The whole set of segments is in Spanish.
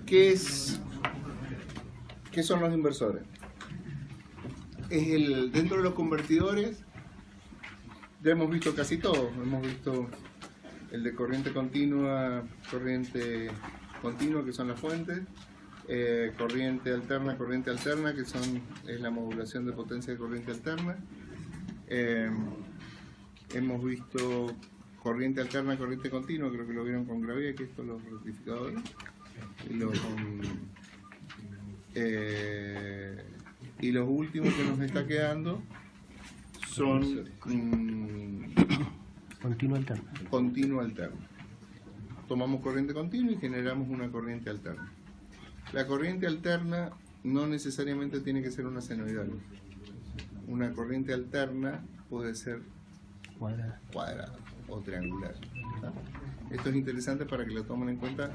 ¿Qué son los inversores? Dentro de los convertidores ya hemos visto casi todo. Hemos visto el de corriente continua, que son las fuentes, corriente alterna, que es la modulación de potencia de corriente alterna. Hemos visto corriente alterna, corriente continua, creo que lo vieron con Gravia, que esto los rectificadores. Y los últimos que nos está quedando son continuo alterno. Tomamos corriente continua y generamos una corriente alterna. La corriente alterna no necesariamente tiene que ser una senoidal. Una corriente alterna puede ser cuadrada o triangular. Esto es interesante para que lo tomen en cuenta,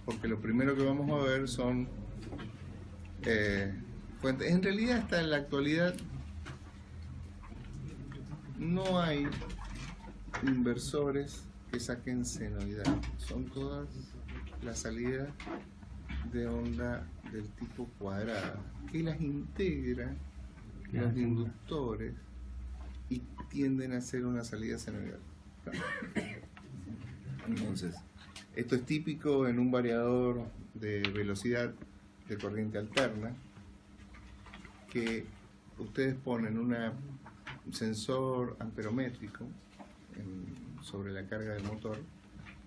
porque lo primero que vamos a ver son fuentes. En realidad, hasta en la actualidad no hay inversores que saquen senoidal. Son todas las salidas de onda del tipo cuadrada, que las integra los inductores y tienden a hacer una salida senoidal. Entonces, esto es típico en un variador de velocidad de corriente alterna, que ustedes ponen un sensor amperométrico sobre la carga del motor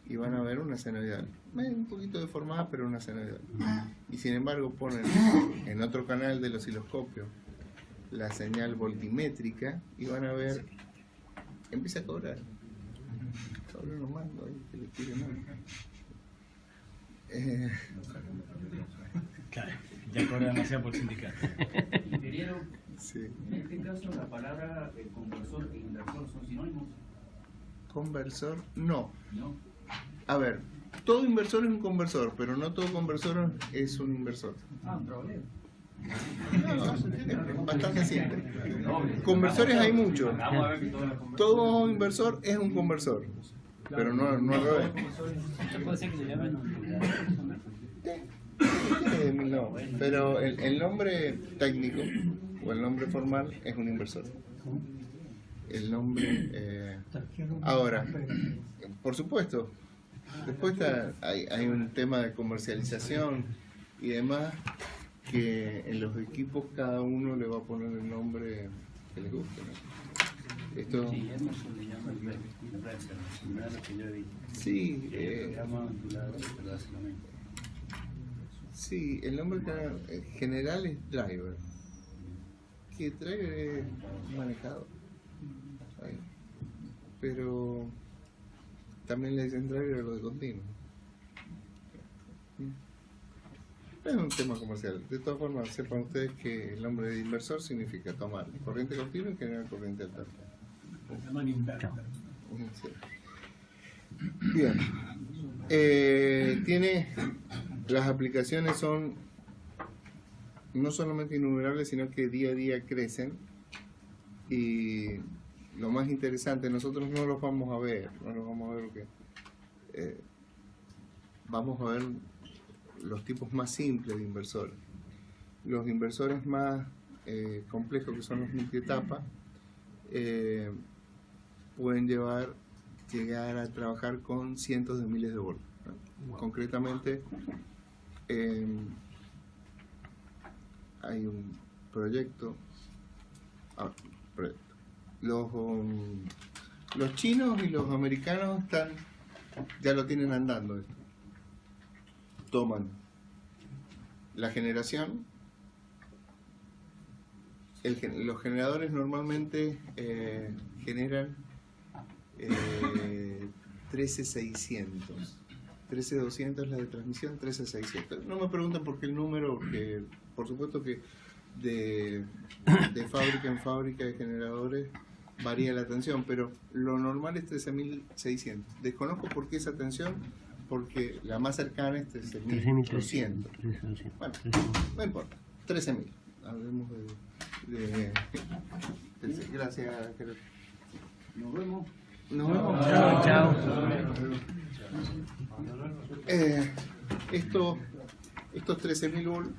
y van a ver una senoidal, un poquito deformada, pero una senoidal. Y sin embargo ponen en otro canal del osciloscopio la señal voltimétrica y van a ver, empieza a cobrar. Sobre unos mangos ahí que le tiren algo. Claro, ya cobra demasiado por sindicato. Ingeniero, Sí. en este caso la palabra conversor e inversor son sinónimos. Conversor, no. ¿No? A ver, todo inversor es un conversor, pero no todo conversor es un inversor. Un problema. No, es bastante simple. Conversores hay muchos. Todo inversor es un conversor, pero no al revés. Puede ser que se llamen No, pero el nombre técnico o el nombre formal es un inversor. El nombre... ahora, por supuesto, después hay un tema de comercialización y demás, que en los equipos cada uno le va a poner el nombre que le guste, ¿no? Esto... Sí, Emerson le llama el lo que yo he visto. Sí, Se llama ventilador, pero hace lo mismo. sí, el nombre general es driver. Que driver es manejado. ¿Sabes? Pero también le dicen driver a lo de continuo. Es un tema comercial. De todas formas, sepan ustedes que el nombre de inversor significa tomar corriente continua y generar corriente alterna. Se llaman inversor. Sí. Bien. Las aplicaciones son no solamente innumerables, sino que día a día crecen. Y lo más interesante, nosotros no los vamos a ver porque vamos a ver los tipos más simples de inversores. Los inversores más complejos, que son los multietapas, pueden llegar a trabajar con cientos de miles de voltios, ¿no? Wow. Concretamente, hay un proyecto. Los chinos y los americanos ya lo tienen andando esto. Toman la generación. Los generadores normalmente generan 13600. 13200 es la de transmisión, 13600. No me pregunten por qué el número, porque por supuesto que de fábrica en fábrica de generadores varía la tensión, pero lo normal es 13600. Desconozco por qué esa tensión, porque la más cercana es 13200. Bueno, no importa, 13000. Hablemos de gracias, Gerardo. Nos vemos. Nos vemos. Chao. Chao. Estos 13.000 volts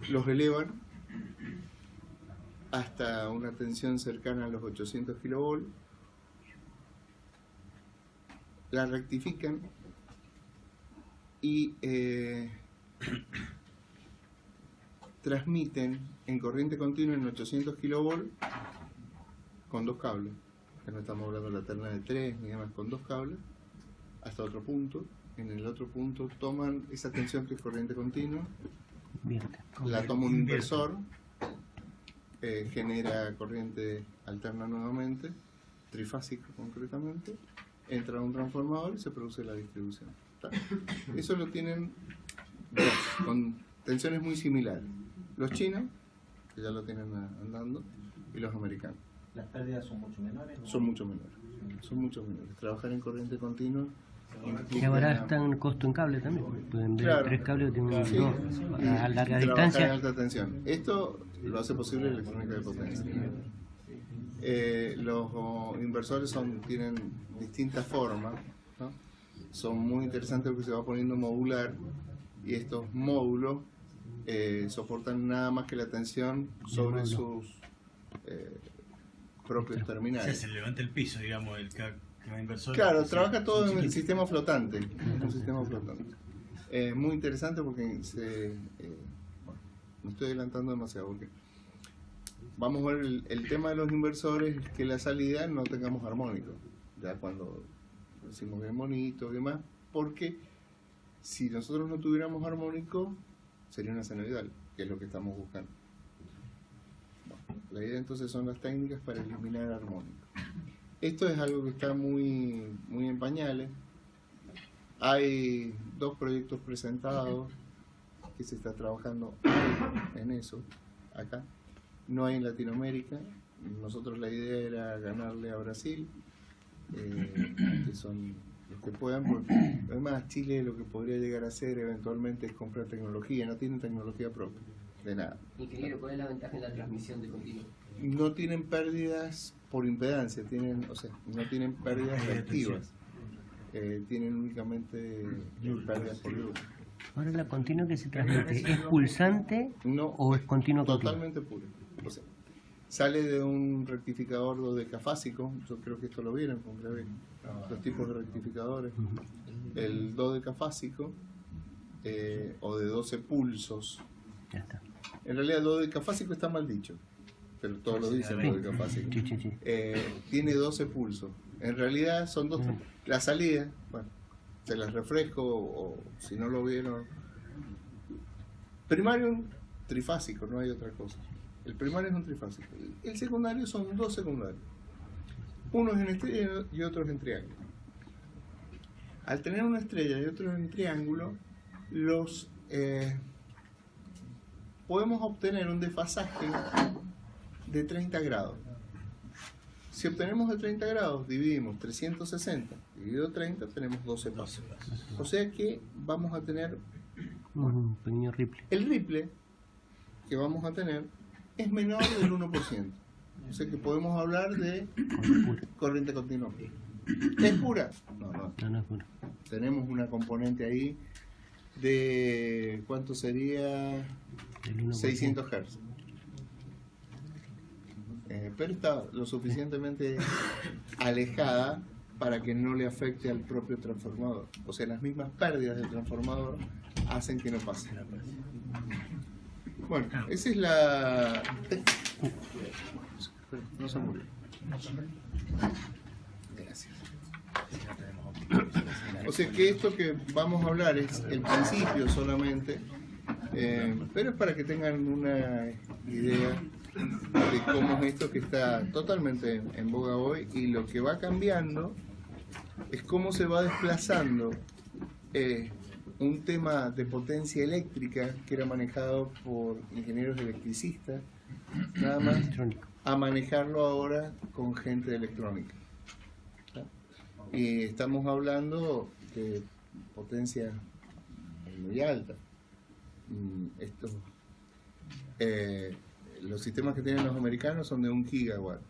los elevan hasta una tensión cercana a los 800 kilovolts, la rectifican y transmiten en corriente continua en 800 kilovolts con 2 cables, que no estamos hablando de la terna de 3 ni demás, con 2 cables hasta otro punto. En el otro punto toman esa tensión que es corriente continua, la toma un inversor, genera corriente alterna nuevamente, trifásica concretamente, entra a un transformador y se produce la distribución. Eso lo tienen dos, con tensiones muy similares. Los chinos, que ya lo tienen andando, y los americanos. ¿Las pérdidas son mucho menores? ¿No? Son mucho menores. Son mucho menores. Trabajar en corriente continua. Que ahora está en costo en cable también. Pueden ver Claro. 3 cables que tienen Sí. 2 a larga Trabajar en distancia. alta tensión. Esto lo hace posible la electrónica de potencia. Los inversores tienen distintas formas, ¿no? Son muy interesantes porque se va poniendo modular y estos módulos soportan nada más que la tensión sobre sus propios terminales. Se levanta el piso, digamos, el inversor. Claro, trabaja todo en el sistema flotante. Un sistema flotante. Muy interesante porque bueno, me estoy adelantando demasiado porque vamos a ver el tema de los inversores, es que la salida no tengamos armónicos. Ya cuando decimos bien bonito y demás, porque si nosotros no tuviéramos armónico sería una senoidal, que es lo que estamos buscando. Bueno, la idea entonces son las técnicas para eliminar armónicos. Esto es algo que está muy en pañales. Hay 2 proyectos presentados que se está trabajando en eso acá. No hay en Latinoamérica. Nosotros la idea era ganarle a Brasil, que son los que puedan, porque además Chile lo que podría llegar a hacer eventualmente es comprar tecnología. No tienen tecnología propia, de nada. Ingeniero, ¿cuál es la ventaja en la transmisión de continuo? No tienen pérdidas por impedancia, no tienen pérdidas reactivas, tienen únicamente pérdidas por luz. Ahora la continua que se transmite, ¿es pulsante No, o es continua continua? totalmente pura. O sea, sale de un rectificador dodecafásico, yo creo que esto lo vieron, porque los tipos de rectificadores. El dodecafásico o de 12 pulsos. Ya está. En realidad el dodecafásico está mal dicho, pero todos lo dicen Sí. dodecafásico. Sí. Tiene 12 pulsos. En realidad son 2. La salida, bueno, se las refresco o si no lo vieron. Primario un trifásico, no hay otra cosa. El primario es un trifásico. El secundario son 2 secundarios. Uno es en estrella y otro es en triángulo. Al tener una estrella y otro en triángulo, podemos obtener un desfasaje de 30 grados. Si obtenemos de 30 grados, dividimos 360, dividido 30, tenemos 12 pasos. O sea que vamos a tener Un pequeño ripple. el ripple que vamos a tener es menor del 1%. O sea que podemos hablar de corriente continua. ¿Es pura? No. No es puro. Tenemos una componente ahí de, ¿cuánto sería? El 1%. 600 Hz. Pero está lo suficientemente alejada para que no le afecte al propio transformador. O sea, las mismas pérdidas del transformador hacen que no pase. Bueno, esa es la... No se murió. Gracias. O sea que esto que vamos a hablar es el principio solamente, pero es para que tengan una idea de cómo es esto que está totalmente en boga hoy, y lo que va cambiando es cómo se va desplazando un tema de potencia eléctrica que era manejado por ingenieros electricistas, nada más, Electrónico. a manejarlo ahora con gente de electrónica. ¿Tá? Y estamos hablando de potencia muy alta. Los sistemas que tienen los americanos son de 1 gigawatt.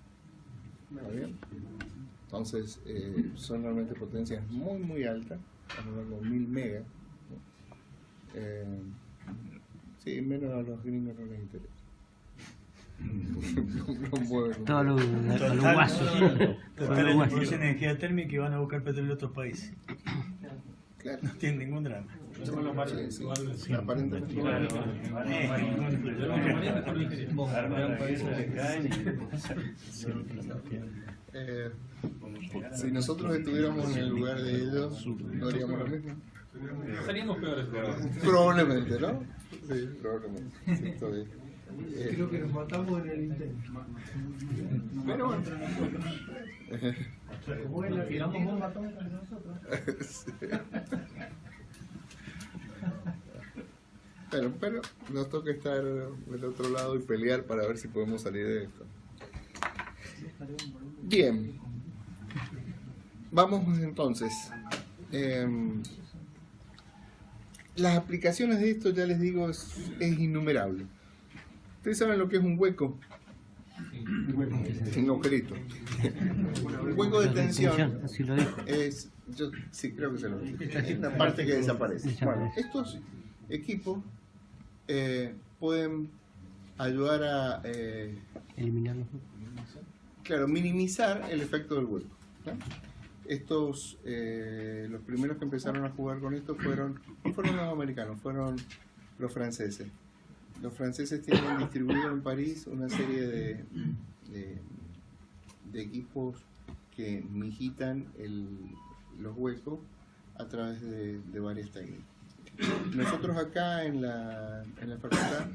¿Está bien? Entonces son realmente potencias muy altas, estamos hablando de 1000 megas, Sí, menos a los gringos no les interesa. No mueven. Todos los guasos. Total, la producción de energía térmica y van a buscar petróleo en otros países. Claro. No tienen ningún drama. Sí, sí. Aparentemente. Si nosotros estuviéramos en el lugar de ellos, no haríamos lo mismo. Seríamos peores. Probablemente, ¿no? Sí, probablemente. Sí, está bien. Creo que nos matamos en el intento. Pero bueno. Como es la tiramos bomba atómica nosotros. Sí. Pero nos toca estar del otro lado y pelear para ver si podemos salir de esto. Bien. Vamos entonces. Las aplicaciones de esto, ya les digo, es innumerable. ¿Ustedes saben lo que es un hueco? Un agujerito. Un hueco de tensión Así lo dijo. es... Yo sí, creo que se lo dije. Es una parte que desaparece. Bueno, estos equipos pueden ayudar a Eliminarlo. claro, minimizar el efecto del hueco, ¿no? Estos, los primeros que empezaron a jugar con esto fueron los americanos, fueron los franceses. Los franceses tienen distribuido en París una serie de equipos que mijitan los huecos a través de varias técnicas. Nosotros acá en la facultad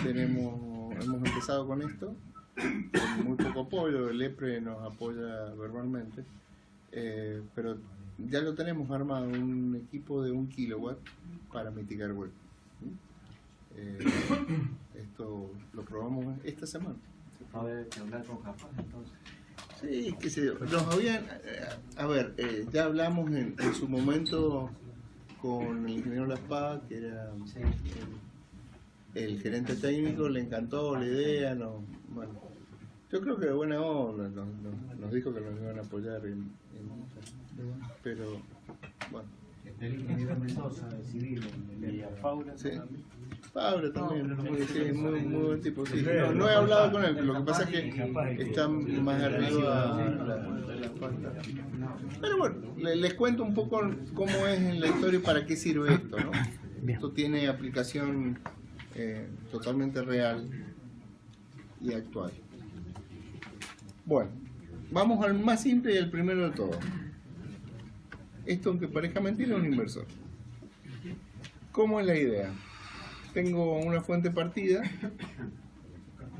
hemos empezado con esto, con muy poco apoyo. El EPRE nos apoya verbalmente, pero ya lo tenemos armado, un equipo de 1 kilowatt para mitigar huecos. Esto lo probamos esta semana. Va a haber que hablar con Japón entonces. Sí, qué sé yo. Nos habían, ya hablamos en su momento con el ingeniero Laspa, que era el gerente técnico, le encantó la idea. Bueno, yo creo que de buena onda nos dijo que nos iban a apoyar pero bueno. El ingeniero Mendoza, civil, Y a Faura Sí. también. Pablo también, sí, muy buen tipo. Sí. No he hablado con él, lo que pasa es que está más arriba de la pasta. Pero bueno, les cuento un poco cómo es en la historia y para qué sirve esto, ¿no? Esto tiene aplicación totalmente real y actual. Bueno, vamos al más simple y el primero de todos. Esto, aunque parezca mentira, es un inversor. ¿Cómo es la idea? Tengo una fuente partida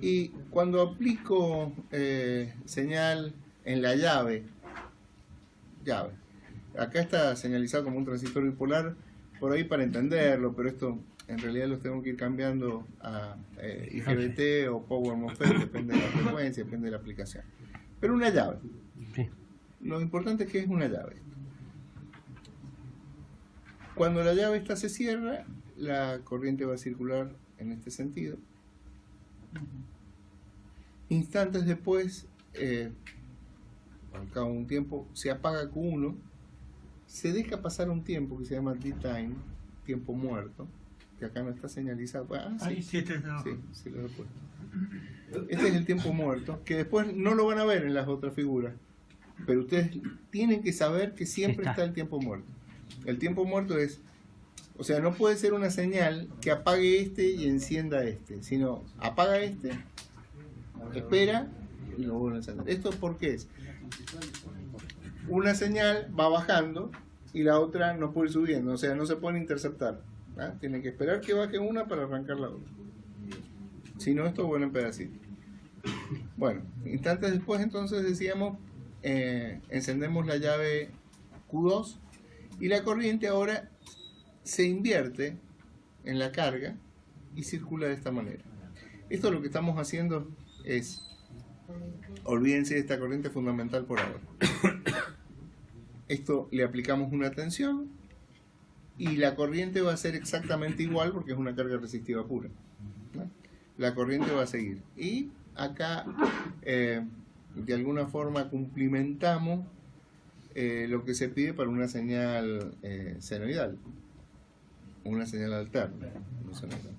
y cuando aplico señal en la llave, acá está señalizado como un transistor bipolar, por ahí para entenderlo, pero esto en realidad los tengo que ir cambiando a IGBT o Power MOSFET, depende de la frecuencia, depende de la aplicación. Pero una llave. Sí. Lo importante es que es una llave. Cuando la llave esta se cierra, la corriente va a circular en este sentido. Instantes después, al cabo de un tiempo, se apaga Q1, se deja pasar un tiempo que se llama D-time, tiempo muerto, que acá no está señalizado. Sí, lo he puesto. Este es el tiempo muerto, que después no lo van a ver en las otras figuras, pero ustedes tienen que saber que siempre está el tiempo muerto. El tiempo muerto es, o sea, no puede ser una señal que apague este y encienda este, sino apaga este, espera y lo vuelve a encender. ¿Esto por qué es? Una señal va bajando y la otra no puede ir subiendo, o sea, no se puede interceptar. Tienen que esperar que baje una para arrancar la otra. Si no, esto vuelve en pedacitos. Bueno, instantes después entonces decíamos, encendemos la llave Q2 y la corriente ahora se invierte en la carga y circula de esta manera. Esto lo que estamos haciendo es, olvídense de esta corriente fundamental por ahora. Esto le aplicamos una tensión y la corriente va a ser exactamente igual porque es una carga resistiva pura, ¿no? La corriente va a seguir. Y acá, de alguna forma, cumplimentamos lo que se pide para una señal senoidal. una señal alterna. No se nota.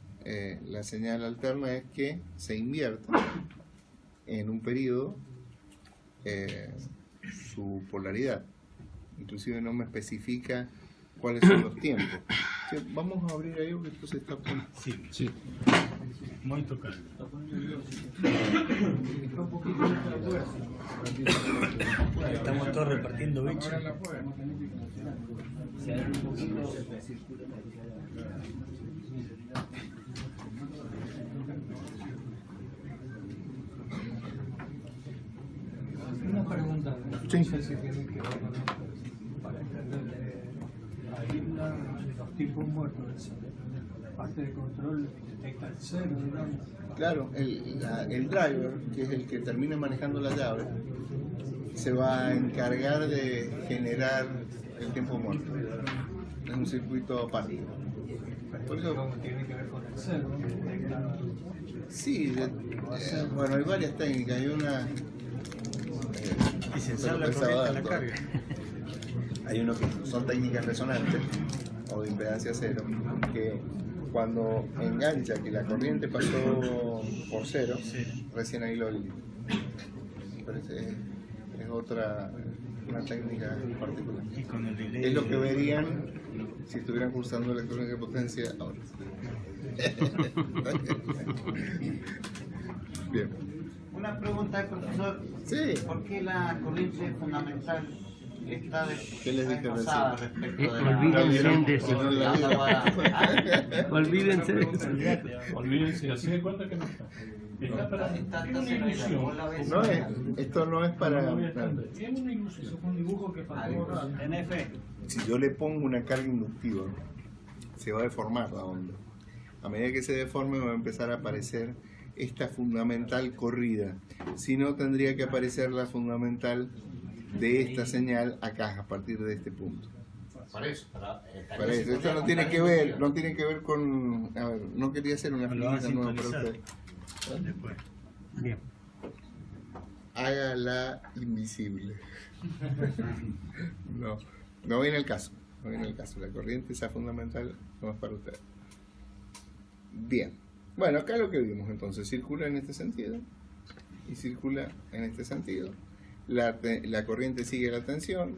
La señal alterna es que se invierte en un periodo su polaridad. Inclusive no me especifica cuáles son los tiempos. Sí, vamos a abrir ahí porque esto se está poniendo. Sí. Muy tocado. Estamos todos repartiendo bichos. Si abre un poquito, Una pregunta. Sí. No sé si tiene que ver con esto. Para entender los tipos muertos, la parte de control detecta el cero, digamos. Claro, el driver, que es el que termina manejando la llave, se va a encargar de generar el tiempo muerto. Es un circuito aparte. Por eso, ¿Cómo tiene que ver con el cero? Detecta. sí, bueno, hay varias técnicas. Hay una... Y censar la pero corriente a la pesado, carga. Hay uno que son técnicas resonantes o de impedancia cero, que cuando engancha que la corriente pasó por cero, recién ahí lo elimina. Pero es otra, una técnica particular. Y con el delay. Es lo que verían si estuvieran cursando electrónica de potencia ahora. Bien. Una pregunta, profesor. Sí. ¿Por qué la corriente fundamental está ¿Qué les dije desfasada recién? respecto de Olvídense de eso. No la vieron. Olvídense de eso. Olvídense, así de cuenta que no está. Está para. Está Es una ilusión. No es, esto no es para... Es una ilusión. Eso fue un dibujo que faltó borrar. NF. Si yo le pongo una carga inductiva, se va a deformar la onda. A medida que se deforme va a empezar a aparecer esta fundamental corrida. Si no, tendría que aparecer la fundamental de esta señal acá, a partir de este punto. Por eso. Para eso. Esto no tiene que ver con... A ver, no quería hacer una Lo van a figurita nueva para sintonizar. usted. Después. Bien. Hágala invisible. No viene el caso. No viene el caso. La corriente esa fundamental no es para usted. Bien. Bueno, acá lo que vimos entonces, circula en este sentido y circula en este sentido. La corriente sigue la tensión,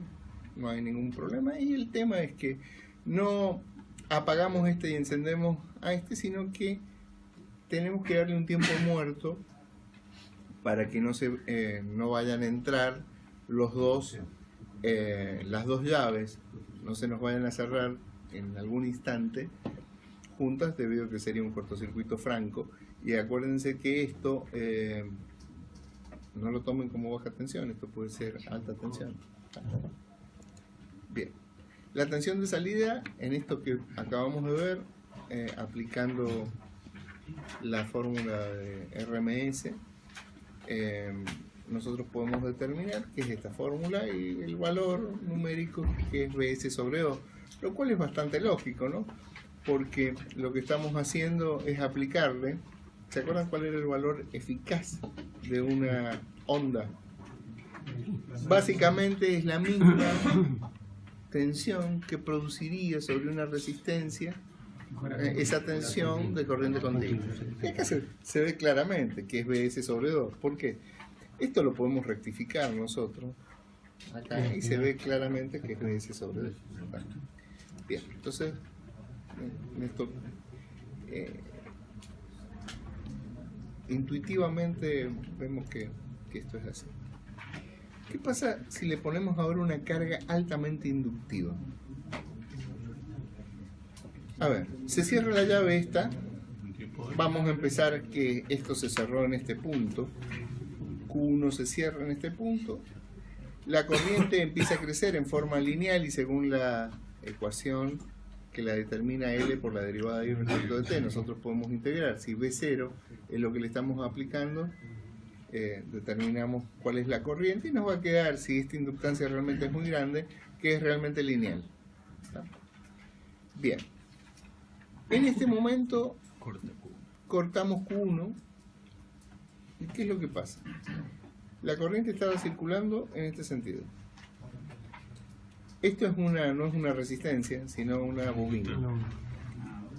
no hay ningún problema. Y el tema es que no apagamos este y encendemos a este, sino que tenemos que darle un tiempo muerto para que no vayan a entrar las dos llaves, no se nos vayan a cerrar en algún instante juntas, debido a que sería un cortocircuito franco. Y acuérdense que esto no lo tomen como baja tensión, esto puede ser alta tensión. Bien, la tensión de salida en esto que acabamos de ver, aplicando la fórmula de RMS, nosotros podemos determinar que es esta fórmula y el valor numérico que es BS sobre O, lo cual es bastante lógico, ¿no? Porque lo que estamos haciendo es aplicarle, ¿se acuerdan cuál era el valor eficaz de una onda? Básicamente es la misma tensión que produciría sobre una resistencia esa tensión de corriente continua. Y acá se ve claramente que es BS sobre 2. ¿Por qué? Esto lo podemos rectificar nosotros y se ve claramente que es BS sobre 2. Bien, entonces esto, intuitivamente vemos que esto es así. ¿Qué pasa si le ponemos ahora una carga altamente inductiva? A ver, se cierra la llave esta, vamos a empezar que esto se cerró en este punto, Q1 se cierra en este punto, la corriente empieza a crecer en forma lineal y según la ecuación que la determina L por la derivada de I respecto de T, nosotros podemos integrar. Si B0 es lo que le estamos aplicando, determinamos cuál es la corriente y nos va a quedar, si esta inductancia realmente es muy grande, que es realmente lineal. ¿Está? Bien. En este momento cortamos Q1 y ¿qué es lo que pasa? La corriente estaba circulando en este sentido. Esto es no es una resistencia, sino una bobina.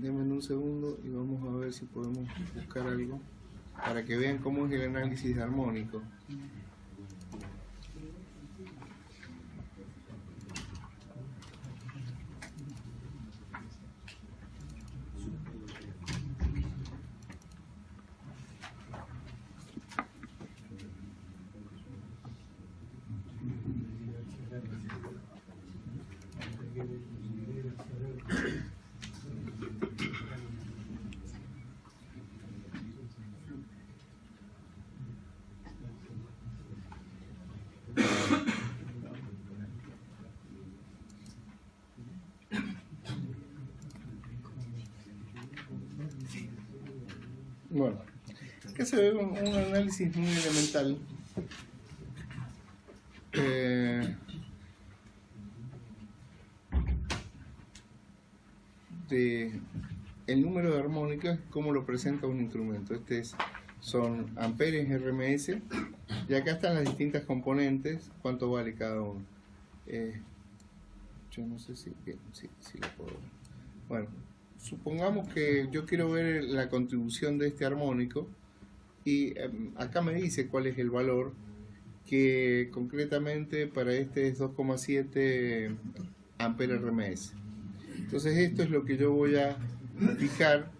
Denme un segundo y vamos a ver si podemos buscar algo para que vean cómo es el análisis armónico. Bueno, acá se ve un análisis muy elemental de el número de armónicas, cómo lo presenta un instrumento. Son amperes RMS y acá están las distintas componentes, cuánto vale cada uno. Yo no sé si lo puedo ver. Bueno, supongamos que yo quiero ver la contribución de este armónico y acá me dice cuál es el valor, que concretamente para este es 2,7 amperes RMS. Entonces esto es lo que yo voy a fijar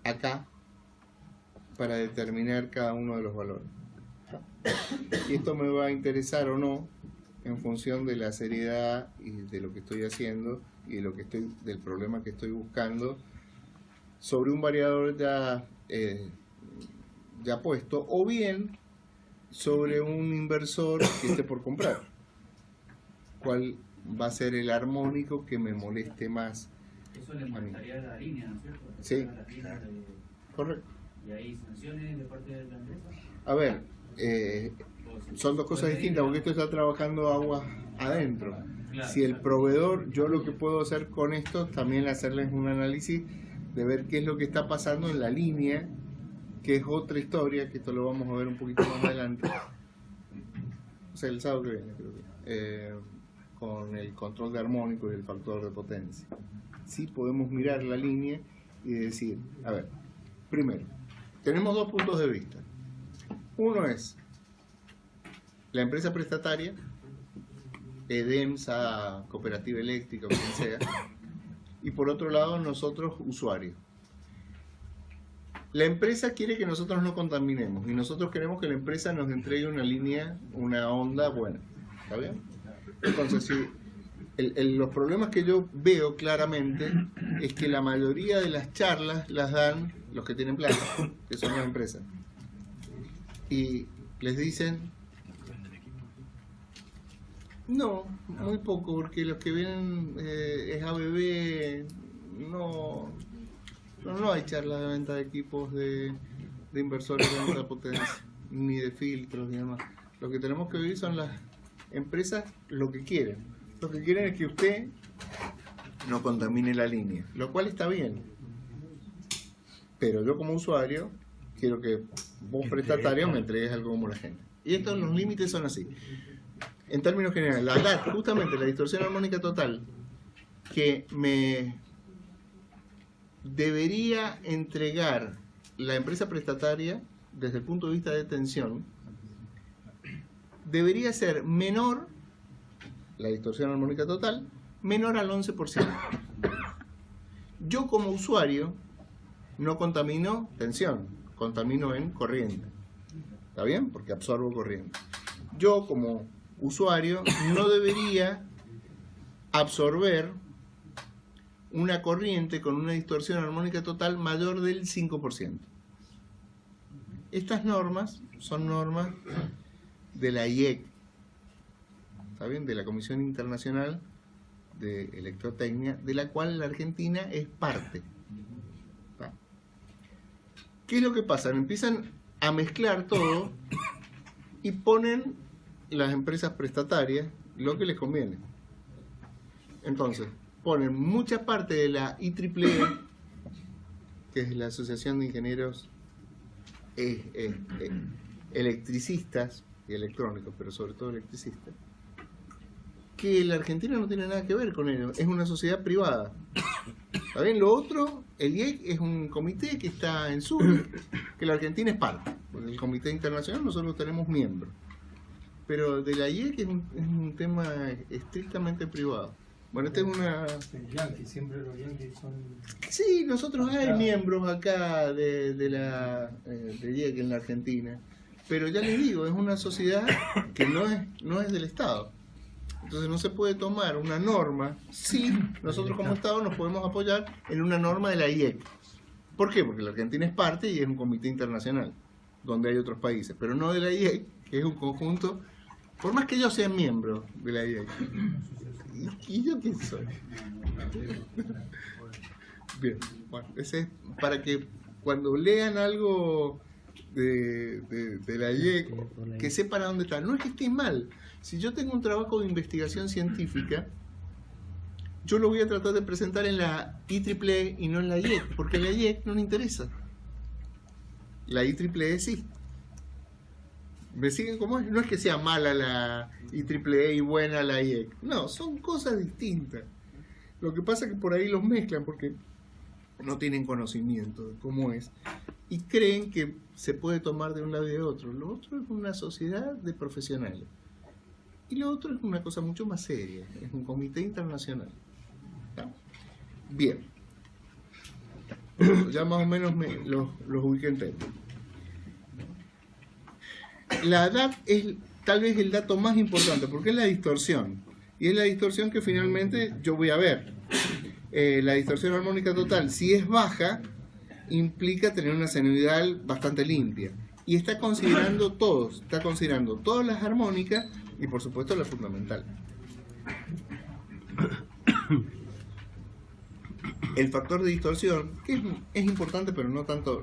acá para determinar cada uno de los valores. Y esto me va a interesar o no en función de la seriedad y de lo que estoy haciendo y de del problema que estoy buscando sobre un variador ya puesto, o bien sobre un inversor que esté por comprar. ¿Cuál va a ser el armónico que me moleste más? Eso le molestaría la línea, ¿no es cierto? Sí. Las líneas Correcto. ¿Y hay sanciones de parte de la empresa? A ver, son dos cosas distintas, porque esto está trabajando agua adentro. Claro, Si el proveedor, yo lo que puedo hacer con esto, también hacerles un análisis de ver qué es lo que está pasando en la línea, que es otra historia, que esto lo vamos a ver un poquito más adelante. O sea, el sábado que viene, creo que. Con el control de armónico y el factor de potencia. Sí podemos mirar la línea y decir, a ver, primero, tenemos dos puntos de vista. Uno es la empresa prestataria, EDEMSA, Cooperativa Eléctrica, o quien sea, y por otro lado nosotros, usuarios. La empresa quiere que nosotros no contaminemos y nosotros queremos que la empresa nos entregue una línea, una onda buena. ¿Está bien? Entonces, los problemas que yo veo claramente es que la mayoría de las charlas las dan los que tienen plata, que son las empresas. Y les dicen, no, muy poco, porque los que vienen es ABB, no hay charlas de venta de equipos de inversores de alta potencia, ni de filtros, ni demás. Lo que tenemos que ver son las empresas lo que quieren. Lo que quieren es que usted no contamine la línea, lo cual está bien. Pero yo como usuario quiero que vos prestatario me entregues algo como la gente. Y estos, los límites son así. En términos generales, la DAT, justamente la distorsión armónica total, que me debería entregar la empresa prestataria desde el punto de vista de tensión, debería ser menor, la distorsión armónica total, menor al 11%. Yo como usuario no contamino tensión, contamino en corriente. ¿Está bien? Porque absorbo corriente. Yo como usuario no debería absorber una corriente con una distorsión armónica total mayor del 5%. Estas normas son normas de la IEC, ¿está bien? De la Comisión Internacional de Electrotecnia, de la cual la Argentina es parte. ¿Está? ¿Qué es lo que pasa? Empiezan a mezclar todo y ponen las empresas prestatarias lo que les conviene. Entonces, ponen mucha parte de la IEEE, que es la Asociación de Ingenieros Electricistas y Electrónicos, pero sobre todo electricistas, que la Argentina no tiene nada que ver con ello, es una sociedad privada. ¿Está bien? Lo otro, el IEC es un comité que está en Zurich, que la Argentina es parte. Porque el comité internacional nosotros tenemos miembros. Pero de la IEC es un tema estrictamente privado. Bueno, esta es una... Yankees, siempre los Yankees son... Sí, nosotros hay miembros acá de IEC en la Argentina. Pero ya les digo, es una sociedad que no es del Estado. Entonces no se puede tomar una norma. Sí, nosotros como Estado nos podemos apoyar en una norma de la IEC. ¿Por qué? Porque la Argentina es parte y es un comité internacional, donde hay otros países, pero no de la IEC, que es un conjunto, por más que yo sea miembro de la IEC. ¿Y yo quién soy? Bien, bueno, ese es para que cuando lean algo de la IEC, que sepan a dónde está. No es que esté mal. Si yo tengo un trabajo de investigación científica, yo lo voy a tratar de presentar en la IEEE y no en la IEC, porque a la IEC no le interesa. La IEEE sí. ¿Me siguen cómo es? No es que sea mala la IEEE y buena la IEC. No, son cosas distintas. Lo que pasa es que por ahí los mezclan porque no tienen conocimiento de cómo es y creen que se puede tomar de un lado y de otro. Lo otro es una sociedad de profesionales. Y lo otro es una cosa mucho más seria, es un comité internacional. ¿Está? Bien. Ya más o menos los ubiqué en tema. La edad es tal vez el dato más importante, porque es la distorsión. Y es la distorsión que finalmente yo voy a ver. La distorsión armónica total, si es baja, implica tener una senoidal bastante limpia. Y está considerando todas las armónicas y por supuesto la fundamental. El factor de distorsión, que es importante pero no tanto,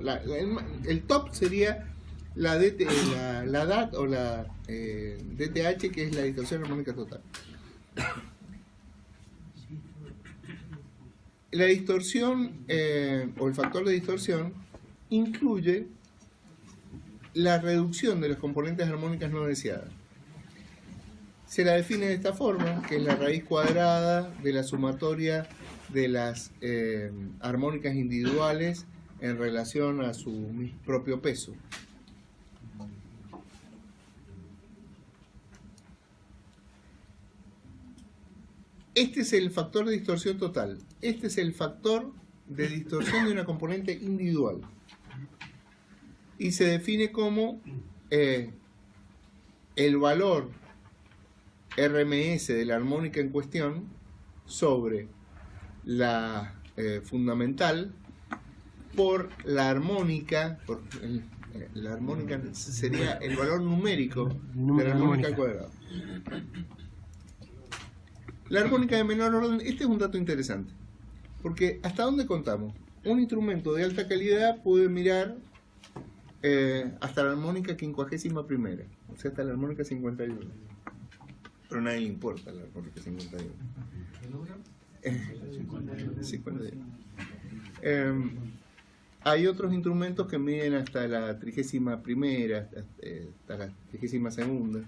el top sería la DAT o la DTH, que es la distorsión armónica total. La distorsión o el factor de distorsión incluye la reducción de las componentes armónicas no deseadas. Se la define de esta forma, que es la raíz cuadrada de la sumatoria de las armónicas individuales en relación a su propio peso. Este es el factor de distorsión total. Este es el factor de distorsión de una componente individual. Y se define como el valor RMS de la armónica en cuestión sobre la fundamental por la armónica, la armónica sería el valor numérico de la armónica al cuadrado. La armónica de menor orden, este es un dato interesante, porque ¿hasta dónde contamos? Un instrumento de alta calidad puede mirar hasta la armónica 51ª, o sea, hasta la armónica 51. Pero a nadie le importa la armónica 51. 51. Hay otros instrumentos que miden hasta la 31ª, hasta la 32ª.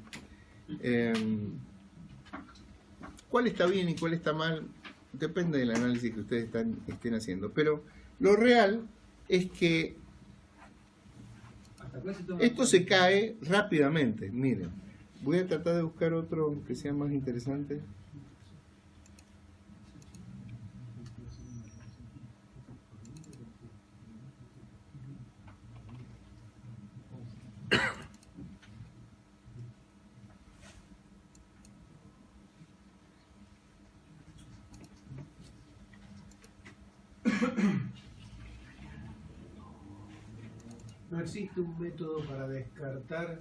¿Cuál está bien y cuál está mal? Depende del análisis que ustedes estén haciendo. Pero lo real es que esto se cae rápidamente. Miren, voy a tratar de buscar otro que sea más interesante. ¿No existe un método para descartar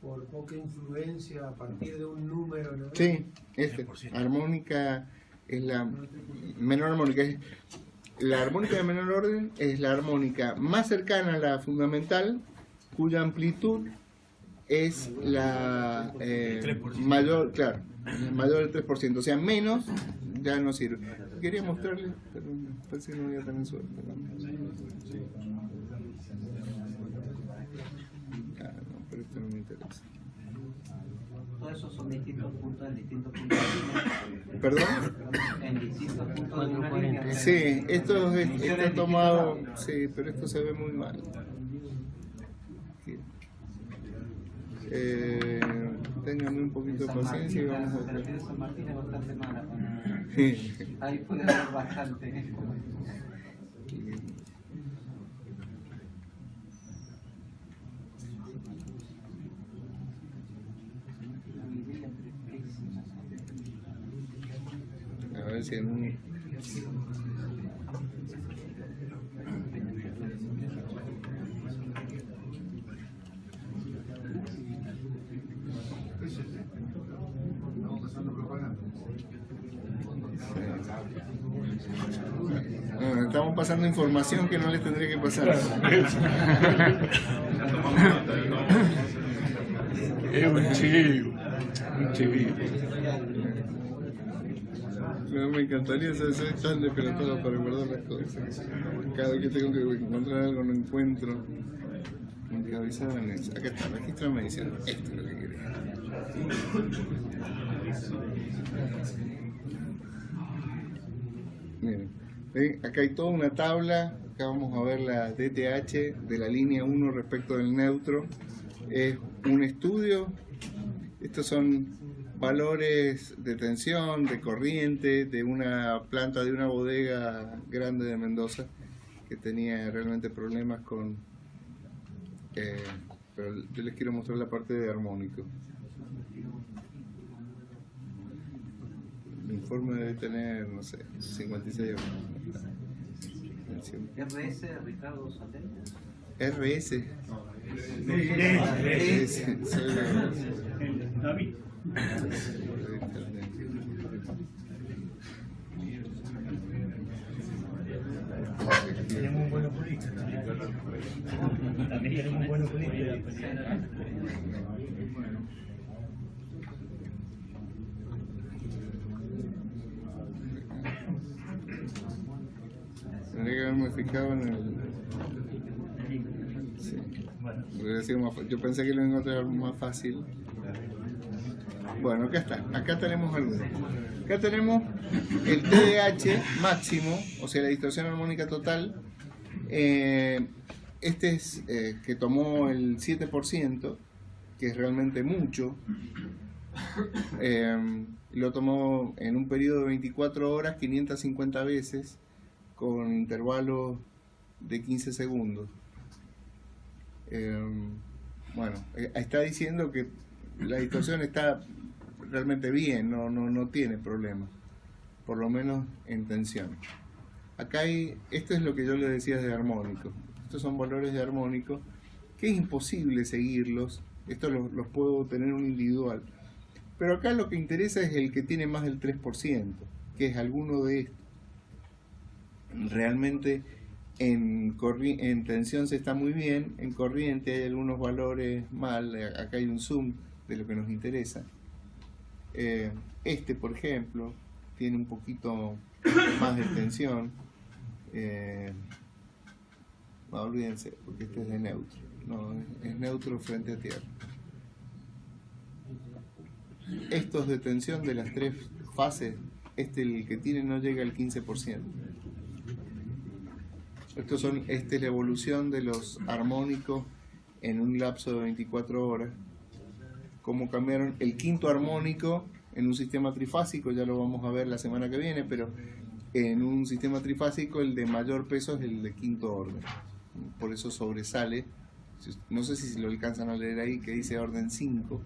por poca influencia a partir de un número? ¿No? Sí, armónica es la menor armónica. La armónica de menor orden es la armónica más cercana a la fundamental, cuya amplitud es la mayor, claro, mayor del 3%, o sea, menos ya no sirve. Quería mostrarles, pero parece que no voy a tener suerte. No, pero esto no me interesa. Todos esos son distintos puntos en distintos puntos de línea. ¿Perdón? En distintos puntos de una línea. Sí, esto está tomado, sí, pero esto se ve muy mal. Ténganme un poquito de paciencia y vamos a Pero ver. tiene San Martín es bastante mala. Sí. Ahí puede haber bastante. A ver si en un... No, estamos pasando información que no les tendría que pasar. Es un chivo. Un chivito. No, me encantaría ser tan despelotado para guardar las cosas. Cada vez que tengo que encontrar algo no encuentro. Encabezado en eso. Acá está, registro de medición. Esto es lo que quería. Miren, ¿ven? Acá hay toda una tabla. Acá vamos a ver la DTH de la línea 1 respecto del neutro. Es un estudio. Estos son valores de tensión, de corriente, de una planta de una bodega grande de Mendoza que tenía realmente problemas con... pero yo les quiero mostrar la parte de armónico. El informe debe tener, no sé, 56 euros. RS, Ricardo Sandel. RS. David. Tenemos un buen oculista también. También tenemos un buen oculista. Tendría que haberme fijado en el... Sí. Hubiera sido más yo pensé que lo iba a encontrar más fácil. Bueno, acá está. Acá tenemos algunos. Acá tenemos el TDH máximo, o sea, la distorsión armónica total. Este es que tomó el 7%, que es realmente mucho. Lo tomó en un periodo de 24 horas, 550 veces, con intervalos de 15 segundos. Bueno, está diciendo que la distorsión está realmente bien, no tiene problemas, por lo menos en tensión. Acá hay, esto es lo que yo les decía de armónico. Estos son valores de armónico que es imposible seguirlos. Estos los puedo tener un individual. Pero acá lo que interesa es el que tiene más del 3%, que es alguno de estos. Realmente en tensión se está muy bien, en corriente hay algunos valores mal. Acá hay un zoom de lo que nos interesa. Este, por ejemplo, tiene un poquito más de tensión. No, olvídense, porque este es de neutro. No, es neutro frente a tierra. Estos de tensión de las tres fases, el que tiene no llega al 15%. Esta es la evolución de los armónicos en un lapso de 24 horas. Cómo cambiaron el quinto armónico en un sistema trifásico, ya lo vamos a ver la semana que viene, pero en un sistema trifásico el de mayor peso es el de quinto orden. Por eso sobresale, no sé si lo alcanzan a leer ahí, que dice orden 5.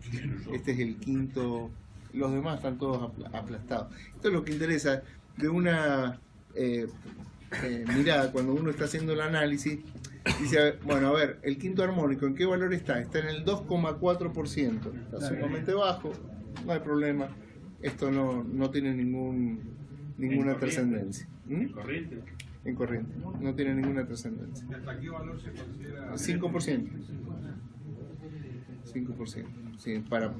Este es el quinto, los demás están todos aplastados. Esto es lo que interesa de una mirada cuando uno está haciendo el análisis. Dice, bueno, a ver, el quinto armónico, ¿en qué valor está? Está en el 2,4%. Está sumamente bajo, no hay problema. Esto no tiene ninguna trascendencia. ¿En corriente? En corriente, no tiene ninguna trascendencia. ¿Hasta qué valor se considera? 5%. 5%. Sí, para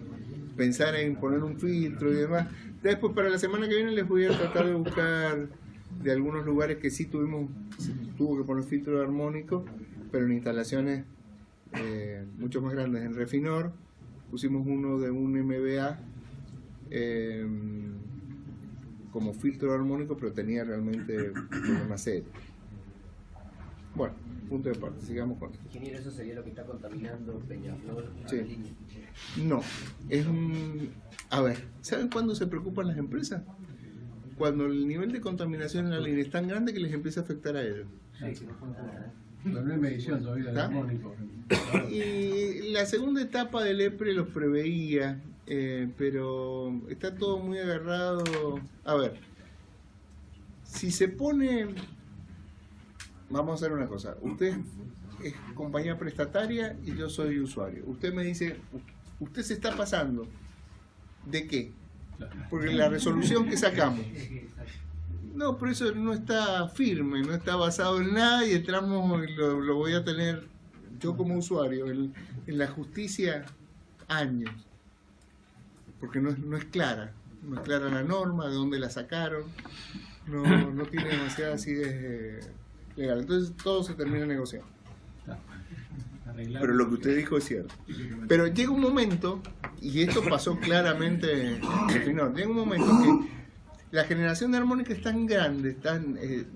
pensar en poner un filtro y demás. Después, para la semana que viene, les voy a tratar de buscar de algunos lugares que sí tuvo que poner filtro armónico, pero en instalaciones mucho más grandes. En Refinor pusimos uno de un MBA como filtro armónico, pero tenía realmente problemas serios. Bueno, punto de parte, sigamos con esto. Ingeniero, eso sería lo que está contaminando Peñaflor a Sí. la línea. No, es un... A ver, ¿saben cuándo se preocupan las empresas? Cuando el nivel de contaminación en la línea es tan grande que les empieza a afectar a ellos. Pero no hay medición todavía del ¿Está? armónico. Y la segunda etapa del EPRE los preveía, pero está todo muy agarrado. A ver, si se pone... Vamos a hacer una cosa. Usted es compañía prestataria y yo soy usuario. Usted me dice, ¿usted se está pasando? ¿De qué? Porque la resolución que sacamos. No, pero eso no está firme, no está basado en nada y el tramo lo voy a tener yo como usuario en la justicia años. Porque no es clara. No es clara la norma, de dónde la sacaron. No tiene demasiada acidez legal. Entonces todo se termina negociando. Pero lo que usted dijo es cierto. Pero llega un momento, y esto pasó claramente, llega un momento que la generación de armónica es tan grande,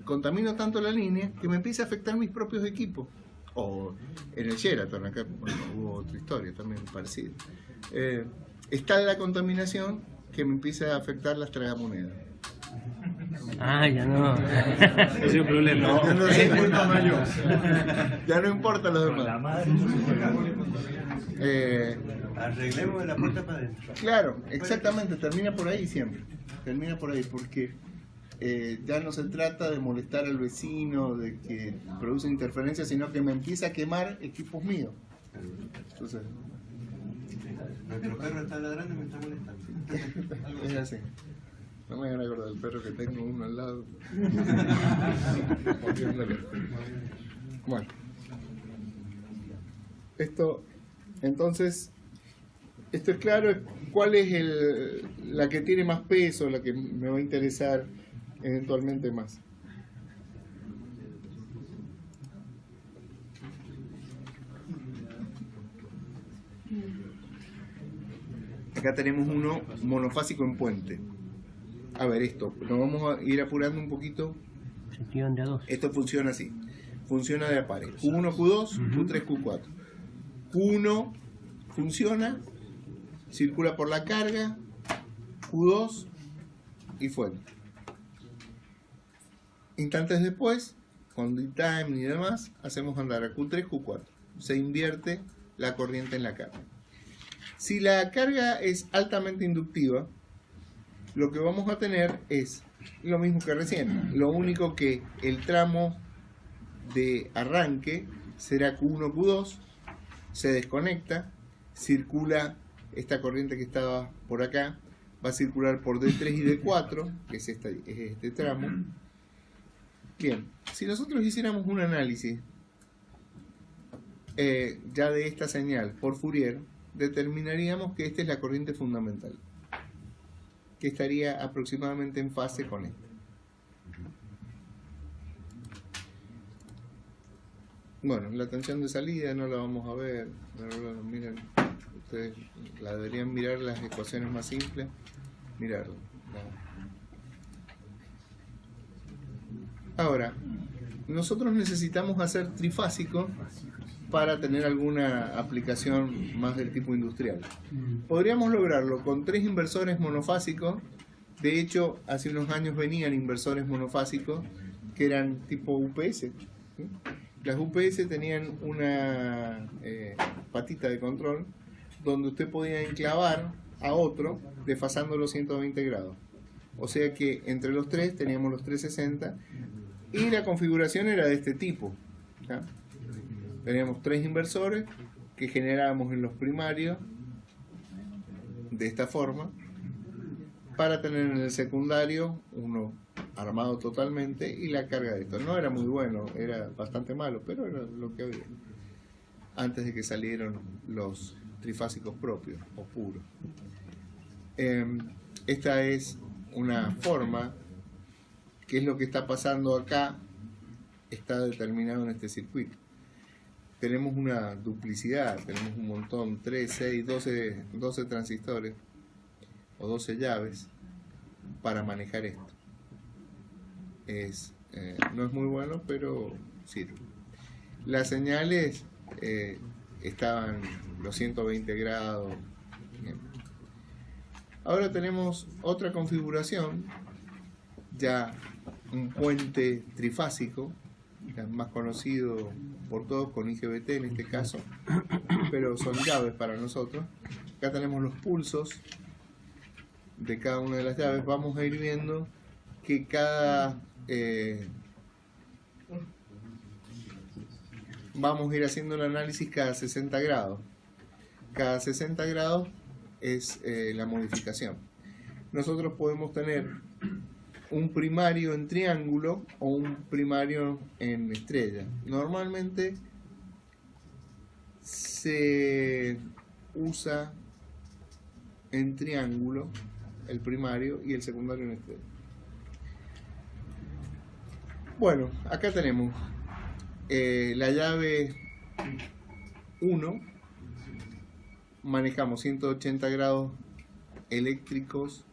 contamino tanto la línea, que me empieza a afectar mis propios equipos. O en el Sheraton, acá hubo otra historia también parecida. Está la contaminación que me empieza a afectar las tragamonedas. Ah, ya no. Ese es un problema. Ya no importa los demás. Arreglemos de la puerta para adentro. Claro, exactamente, termina por ahí siempre. Termina por ahí porque ya no se trata de molestar al vecino, de que produce interferencias, sino que me empieza a quemar equipos míos. Entonces, Nuestro perro está ladrando y me está molestando. es así. No me van a acordar del perro que tengo uno al lado. Bueno. Esto, entonces, esto es claro. ¿Cuál es la que tiene más peso, la que me va a interesar eventualmente más? Acá tenemos uno monofásico en puente. A ver, esto, nos vamos a ir apurando un poquito. Gestión de A2. Esto funciona así. Funciona de a pares. Q1, Q2, Q3, Q4. Q1 funciona, circula por la carga, Q2 y fuente. Instantes después, con lead time y demás, hacemos andar a Q3, Q4. Se invierte la corriente en la carga. Si la carga es altamente inductiva, lo que vamos a tener es lo mismo que recién. Lo único que el tramo de arranque será Q1, Q2, se desconecta, circula esta corriente que estaba por acá, va a circular por D3 y D4, que es este tramo. Bien, si nosotros hiciéramos un análisis ya de esta señal por Fourier, determinaríamos que esta es la corriente fundamental, que estaría aproximadamente en fase con esta. Bueno, la tensión de salida no la vamos a ver, miren, ustedes la deberían mirar las ecuaciones más simples, mirarla. Ahora, nosotros necesitamos hacer trifásico para tener alguna aplicación más del tipo industrial. Podríamos lograrlo con 3 inversores monofásicos. De hecho, hace unos años venían inversores monofásicos que eran tipo UPS. ¿Sí? Las UPS tenían una patita de control donde usted podía enclavar a otro desfasándolo 120 grados. O sea que entre los tres teníamos los 360 y la configuración era de este tipo. ¿Ya? Teníamos 3 inversores que generábamos en los primarios de esta forma para tener en el secundario uno armado totalmente y la carga de esto. No era muy bueno, era bastante malo, pero era lo que había antes de que salieron los trifásicos propios o puros. Esta es una forma, que es lo que está pasando acá, está determinado en este circuito. tenemos una duplicidad, tenemos un montón, 3, 6, 12 transistores o 12 llaves para manejar esto. No es muy bueno, pero sirve. Las señales estaban los 120 grados. Bien. Ahora tenemos otra configuración, ya un puente trifásico, más conocido por todos con IGBT en este caso, pero son llaves para nosotros. Acá tenemos los pulsos de cada una de las llaves. Vamos a ir viendo que vamos a ir haciendo el análisis cada 60 grados. Cada 60 grados es la modificación. Nosotros podemos tener un primario en triángulo o un primario en estrella. Normalmente se usa en triángulo el primario y el secundario en estrella. Bueno, acá tenemos la llave 1, manejamos 180 grados eléctricos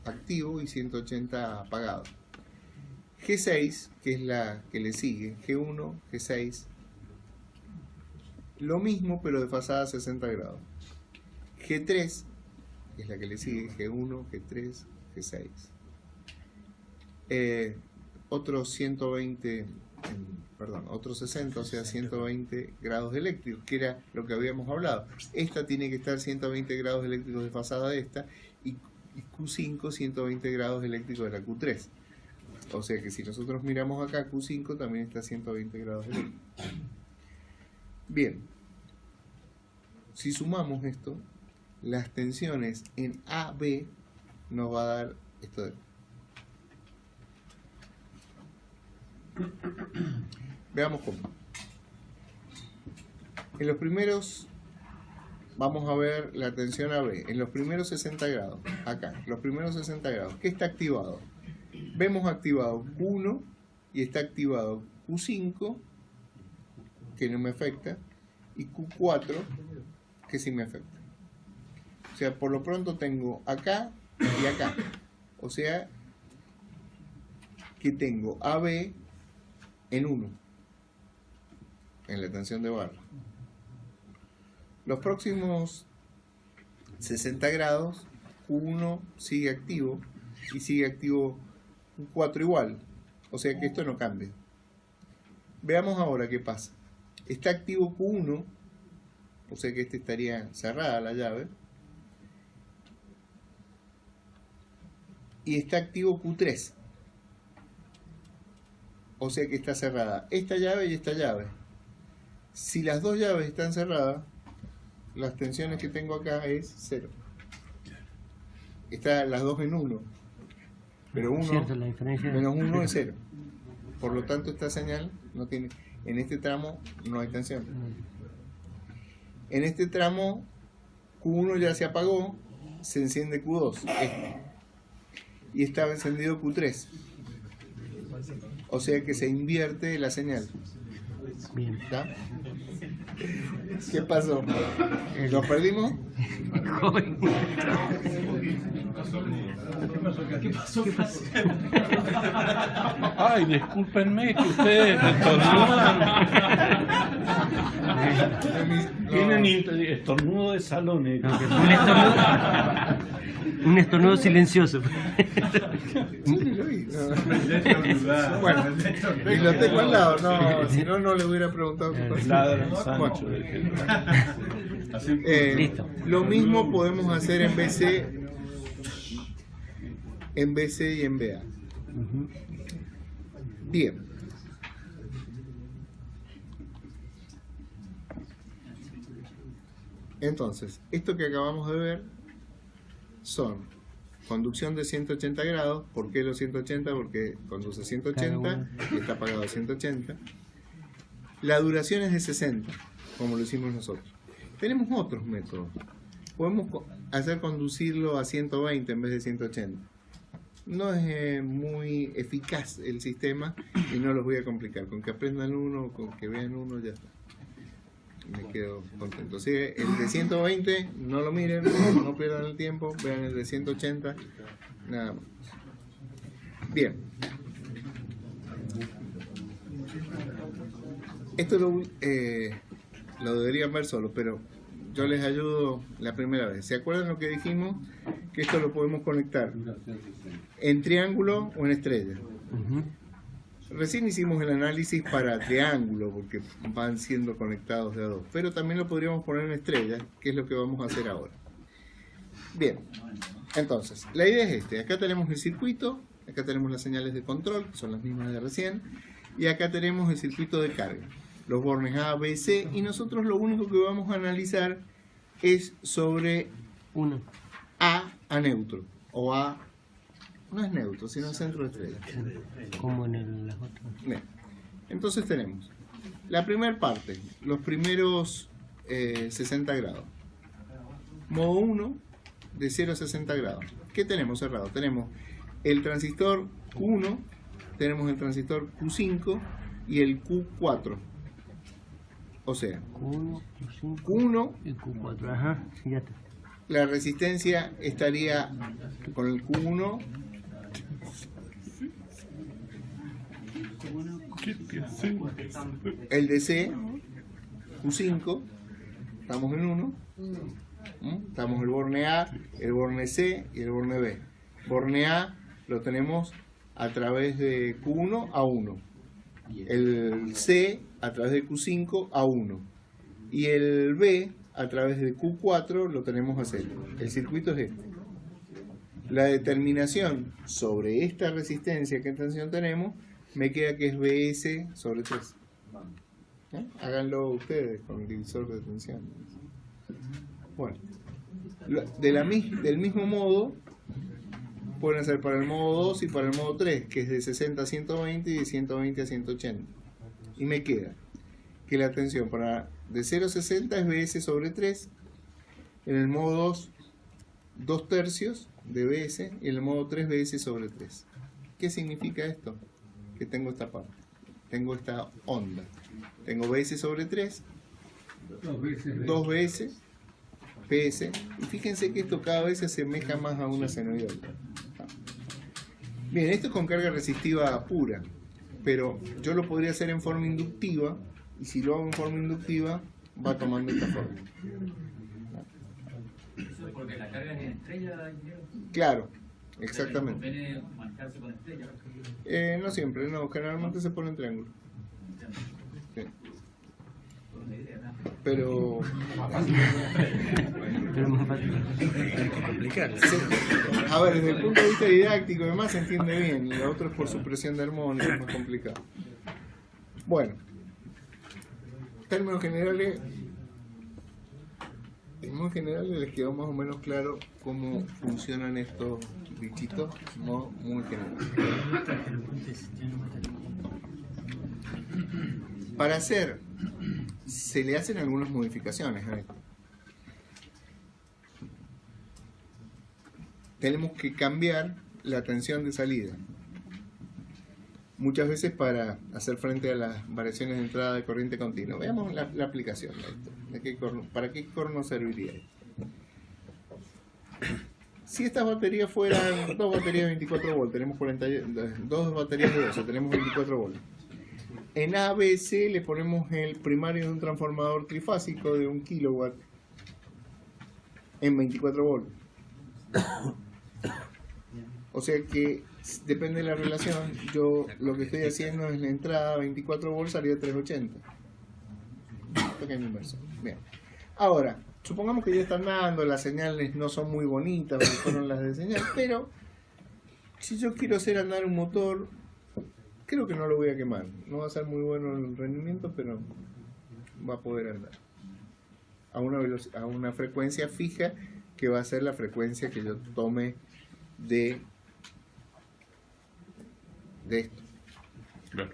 activos y 180 apagados. G6, que es la que le sigue, G1, G6, lo mismo pero desfasada a 60 grados. G3, que es la que le sigue, G1, G3, G6. Otros 60, o sea 120 grados eléctricos, que era lo que habíamos hablado. Esta tiene que estar 120 grados eléctricos desfasada de esta, y Q5 120 grados eléctricos de la Q3. O sea que si nosotros miramos acá, Q5 también está a 120 grados eléctricos. Bien, si sumamos esto, las tensiones en AB nos va a dar esto de... Veamos cómo. En los primeros, vamos a ver la tensión AB. En los primeros 60 grados, acá, los primeros 60 grados, ¿qué está activado? Vemos activado Q1 y está activado Q5, que no me afecta, y Q4, que sí me afecta. O sea, por lo pronto tengo acá y acá. O sea, que tengo AB en 1, en la tensión de barra. Los próximos 60 grados, Q1 sigue activo y sigue activo Q4 igual. O sea que esto no cambia. Veamos ahora qué pasa. Está activo Q1, o sea que estaría cerrada la llave. Y está activo Q3. O sea que está cerrada esta llave y esta llave. Si las dos llaves están cerradas, las tensiones que tengo acá es 0. Están las dos en 1. Pero 1 menos 1 es 0. Por lo tanto, esta señal no tiene... En este tramo no hay tensión. En este tramo, Q1 ya se apagó, se enciende Q2. Y estaba encendido Q3. O sea que se invierte la señal. Bien. ¿Está? ¿Qué pasó? ¿Lo perdimos? ¿Qué pasó? Ay, discúlpenme que ustedes estornudan. Tienen estornudo de salones. Un estornudo silencioso. Bueno, y lo tengo al lado, no, si no, no le hubiera preguntado. Ladran Sancho. Listo. Lo mismo podemos hacer en BC y en BA. Bien. Entonces, esto que acabamos de ver son conducción de 180 grados. ¿Por qué los 180? Porque conduce 180 y está apagado a 180. La duración es de 60, como lo hicimos nosotros. Tenemos otros métodos. Podemos hacer conducirlo a 120 en vez de 180. No es muy eficaz el sistema y no los voy a complicar. Con que aprendan uno, con que vean uno, ya está. me quedo contento. Así que el de 120 no lo miren, no pierdan el tiempo, vean el de 180, nada más. Bien. Esto lo deberían ver solo, pero yo les ayudo la primera vez. ¿Se acuerdan lo que dijimos? Que esto lo podemos conectar en triángulo o en estrella. Recién hicimos el análisis para triángulo, porque van siendo conectados de a dos, pero también lo podríamos poner en estrella, que es lo que vamos a hacer ahora. Bien, entonces, la idea es acá tenemos el circuito, acá tenemos las señales de control, que son las mismas de recién, y acá tenemos el circuito de carga, los bornes A, B, C, y nosotros lo único que vamos a analizar es sobre A neutro, o A, no es neutro, sino centro de estrella. Como en las otras. Bien. Entonces tenemos la primera parte, los primeros 60 grados. Modo 1 de 0 a 60 grados. ¿Qué tenemos cerrado? Tenemos el transistor Q1, tenemos el transistor Q5 y el Q4. O sea, Q1, Q5 Q1 y Q4. Ajá, sí, ya está. La resistencia estaría con el Q1 el DC Q5, estamos en 1, estamos el borne A, el borne C y el borne B. Borne A lo tenemos a través de Q1 a 1, el C a través de Q5 a 1 y el B a través de Q4 lo tenemos a 0. El circuito es este. La determinación sobre esta resistencia, qué tensión tenemos, me queda que es BS sobre 3. Háganlo ustedes con el divisor de tensión. Bueno, del mismo modo pueden hacer para el modo 2 y para el modo 3, que es de 60 a 120 y de 120 a 180. Y me queda que la tensión de 0 a 60 es BS sobre 3. En el modo 2, 2 tercios de BS y en el modo 3 BS sobre 3. ¿Qué significa esto? Que tengo esta parte, tengo esta onda, tengo BS sobre 3, 2 BS, PS, y fíjense que esto cada vez se asemeja más a una senoidal. Bien, esto es con carga resistiva pura, pero yo lo podría hacer en forma inductiva, y si lo hago en forma inductiva, va tomando esta forma. Eso es porque la carga es en estrella, Claro, exactamente. ¿Conviene manejarse con estrella? No siempre, no, generalmente se pone en triángulo. Sí. Pero a ver, desde el punto de vista didáctico y demás se entiende bien, y lo otro es por supresión de armónicos, es más complicado. Bueno, términos generales les quedó más o menos claro cómo funcionan estos bichitos, no muy general. Para hacer, se le hacen algunas modificaciones a esto. Tenemos que cambiar la tensión de salida. Muchas veces para hacer frente a las variaciones de entrada de corriente continua. Veamos la aplicación de esto. ¿Para qué corno serviría esto? Si estas baterías fueran dos baterías de 24 volts, tenemos dos baterías de 12, tenemos 24 volts. En ABC le ponemos el primario de un transformador trifásico de 1 kilowatt en 24 volts. O sea que depende de la relación, yo lo que estoy haciendo es la entrada a 24 volts salida 380. Pequeña inversión. Bien. Ahora, supongamos que ya están dando, las señales no son muy bonitas, porque fueron las de señal, pero si yo quiero hacer andar un motor, creo que no lo voy a quemar. No va a ser muy bueno el rendimiento, pero va a poder andar a una frecuencia fija, que va a ser la frecuencia que yo tome de esto. Claro.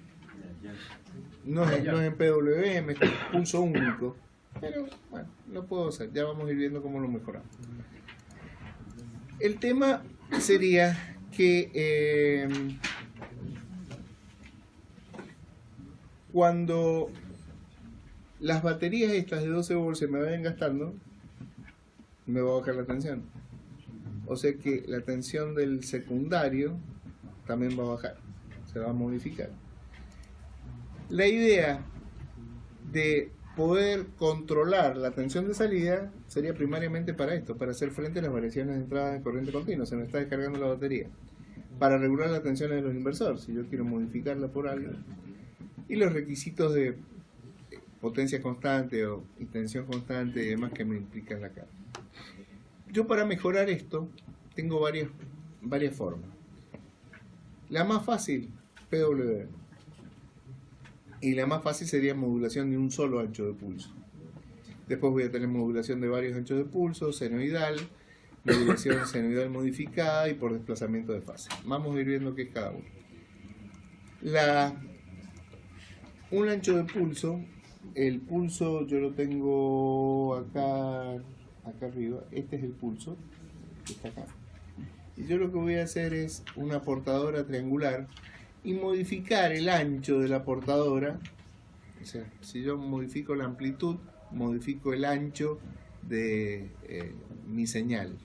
No es en PWM, es pulso único, pero bueno, lo puedo hacer. Ya vamos a ir viendo cómo lo mejoramos. El tema sería que cuando las baterías estas de 12 volts se me vayan gastando, me va a bajar la tensión. O sea que la tensión del secundario también va a bajar, se va a modificar. La idea de poder controlar la tensión de salida sería primariamente para esto, para hacer frente a las variaciones de entrada de corriente continua. Se me está descargando la batería. Para regular las tensiones de los inversores, si yo quiero modificarla por algo. Y los requisitos de potencia constante y tensión constante y demás que me implican la carga. Yo para mejorar esto tengo varias formas. La más fácil, PWM. Y la más fácil sería modulación de un solo ancho de pulso. Después voy a tener modulación de varios anchos de pulso, senoidal, modulación senoidal modificada y por desplazamiento de fase. Vamos a ir viendo qué es cada uno. Un ancho de pulso, el pulso yo lo tengo acá arriba, este es el pulso, que está acá. Y yo lo que voy a hacer es una portadora triangular y modificar el ancho de la portadora. O sea, si yo modifico la amplitud, modifico el ancho de mi señal.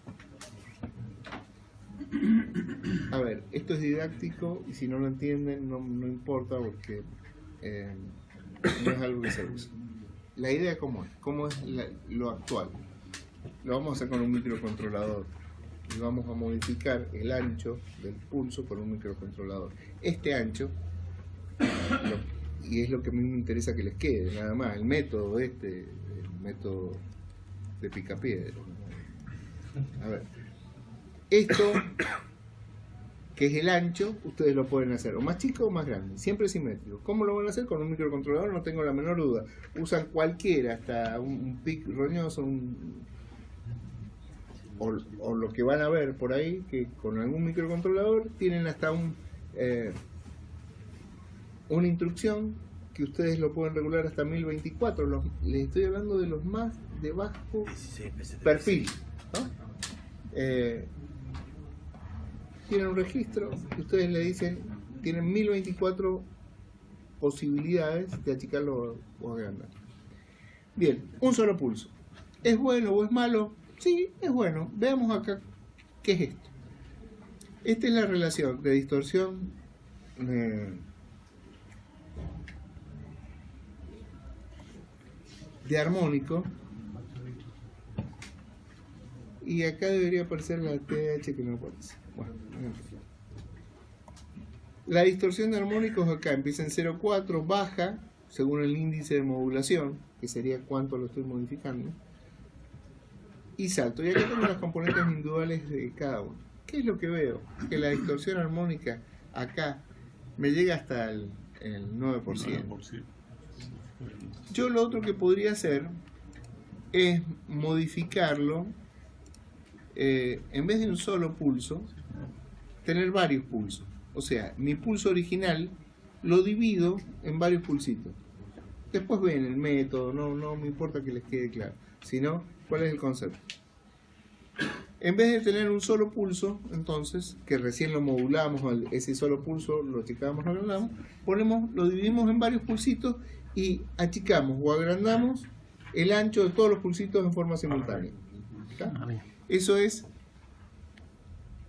A ver, esto es didáctico y si no lo entienden no importa porque no es algo que se usa. La idea cómo es lo actual. Lo vamos a hacer con un microcontrolador y vamos a modificar el ancho del pulso con un microcontrolador. Este ancho, y es lo que a mí me interesa que les quede, nada más, el método el método de picapiedra. A ver, esto que es el ancho, ustedes lo pueden hacer o más chico o más grande, siempre simétrico. ¿Cómo lo van a hacer? Con un microcontrolador, no tengo la menor duda. Usan cualquiera, hasta un PIC roñoso, o lo que van a ver por ahí, que con algún microcontrolador tienen hasta una instrucción que ustedes lo pueden regular hasta 1024. Les estoy hablando de los más de bajo perfil, ¿no? Tienen un registro que ustedes le dicen, tienen 1024 posibilidades de achicarlo o agrandar. Bien, un solo pulso. ¿Es bueno o es malo? Sí, es bueno. Veamos acá qué es esto. Esta es la relación de distorsión de armónico, y acá debería aparecer la TH que no aparece. Bueno, la distorsión de armónicos acá empieza en 0,4, baja según el índice de modulación, que sería cuánto lo estoy modificando, y salto. Y acá tengo las componentes individuales de cada uno. ¿Qué es lo que veo? Que la distorsión armónica acá me llega hasta el 9%. Yo lo otro que podría hacer es modificarlo, en vez de un solo pulso, tener varios pulsos. O sea, mi pulso original lo divido en varios pulsitos. Después ven el método, no me importa que les quede claro, sino cuál es el concepto. En vez de tener un solo pulso, entonces, que recién lo modulamos, ese solo pulso lo achicamos o agrandamos, lo dividimos en varios pulsitos y achicamos o agrandamos el ancho de todos los pulsitos en forma simultánea. ¿Está? Eso es